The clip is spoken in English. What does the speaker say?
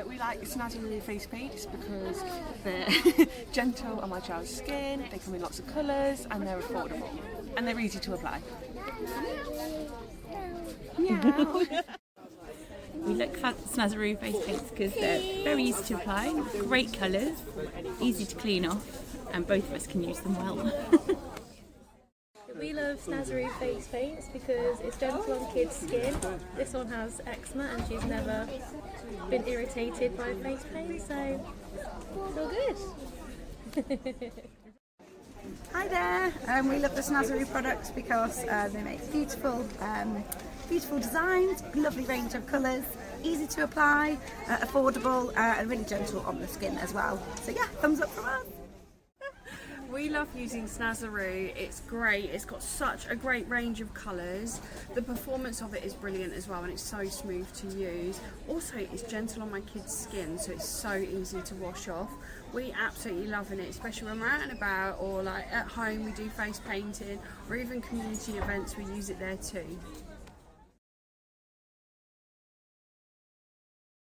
We like Snazaroo face paints because they're gentle on my child's skin, they come in lots of colours and they're affordable and they're easy to apply. Meow. We look for Snazaroo face paints because they're very easy to apply, great colours, easy to clean off, and both of us can use them well. We love Snazaroo face paints because it's gentle on kids' skin. This one has eczema and she's never been irritated by face paint, so it's all good. Hi there, we love the Snazaroo products because they make beautiful designs, lovely range of colours, easy to apply, affordable and really gentle on the skin as well. So yeah, thumbs up from us. We love using Snazaroo, it's great, it's got such a great range of colours, the performance of it is brilliant as well and it's so smooth to use. Also it's gentle on my kids' skin so it's so easy to wash off. We absolutely loving it, especially when we're out and about or like at home we do face painting or even community events, we use it there too.